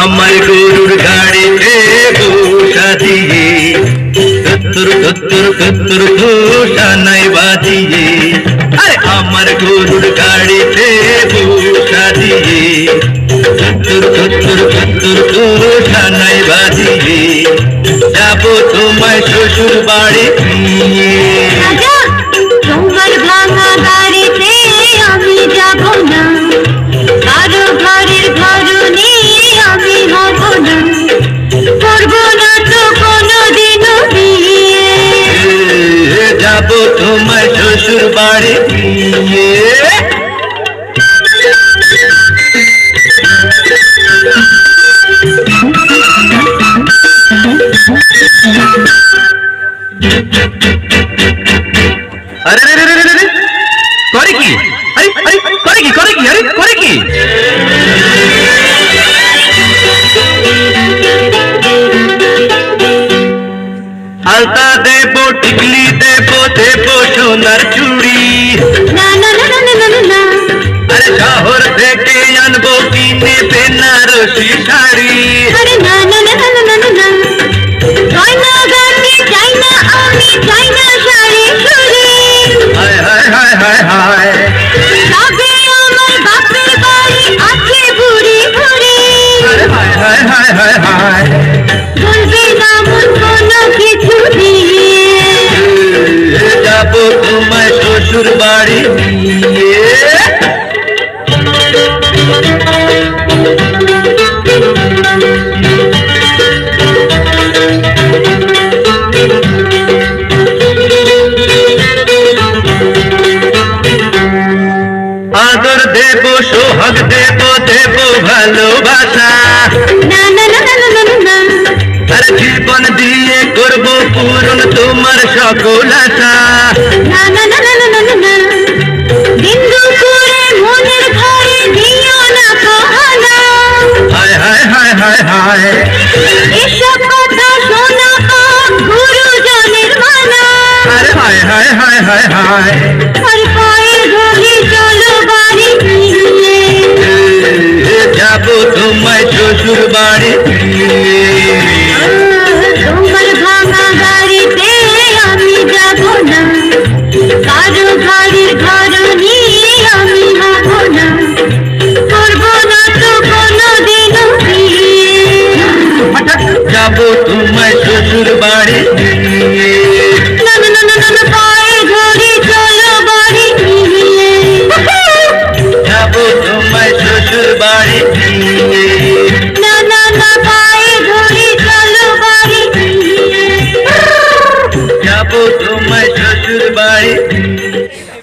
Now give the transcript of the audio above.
আমার গরুর গাড়িতে ঘোষা দিয়ে তুত্তুর তুত্তুর তুত্তুর ঘোষা নাই বাজিয়ে, আরে আমার গরুর গাড়িতে ঘোষা দিয়ে তুত্তুর তুত্তুর তুত্তুর ঘোষা নাই বাজিয়ে, যাবো তোমায় শ্বশুর বাড়ি নিয়ে। তোমার ভাঙা গাড়িতে আমি যাব না, কারো ঘরের ঘরণী আমি হব না, করব না তো কোনোদিনও বিয়ে। যাবো তোমায় শ্বশুর বাড়ি নিয়ে। আরে রে রে রে রে, করে কি? আরে আরে করে কি? করে কি? আরে করে কি? আলতা দেবো, টিকলি দেবো, দেবো সোনার চুড়ি। না না না না না না না, আরে শহর থেকে আনবো কিনে বেনারসি শাড়ি। আরে না না না না না না না, গয়না গাটি চাই না আমি, চাই না শাড়ি চুড়ি। হায় হায় হায় হায় হায়, তবে আমার বাপের বাড়ি আছে বুড়ি বুড়ি। আরে হায় হায় হায় হায় হায়, বলবে না মন কোনো কিছু দিয়ে। যাবো তোমায় শ্বশুর বাড়ি নিয়ে। আদর দেবো, সোহাগ দেবো, দেবো ভালোবাসা। না না না না না না না, আর জীবন দিয়ে করবো পূরণ তোমার সকল আশা। না না না না না না না, বিন্দু করে মনের ঘরে দিও না কহানা। হায় হায় হায় হায় হায়, এসব কথা শোনা পাপ গুরুজনের মানা। আরে হায় হায় হায় হায় হায়, আর পায়ে ধরে চলো বাড়ি নিয়ে। যাবো তোমায় শ্বশুর বাড়ি নিয়ে। তোমার ভাঙা গাড়িতে আমি যাব না, কারো ঘরের ঘরণী আমি হব না, করব না তো কোনোদিনও বিয়ে। যাবো তোমায় শ্বশুর বাড়ি নিয়ে। না না না না না না, পায়ে ধরে চলো বাড়ি নিয়ে। যাবো তোমায় শ্বশুর বাড়ি নিয়ে। না না না, পায়ে ধরে চলো বাড়ি নিয়ে। যাবো তোমায় শ্বশুর বাড়ি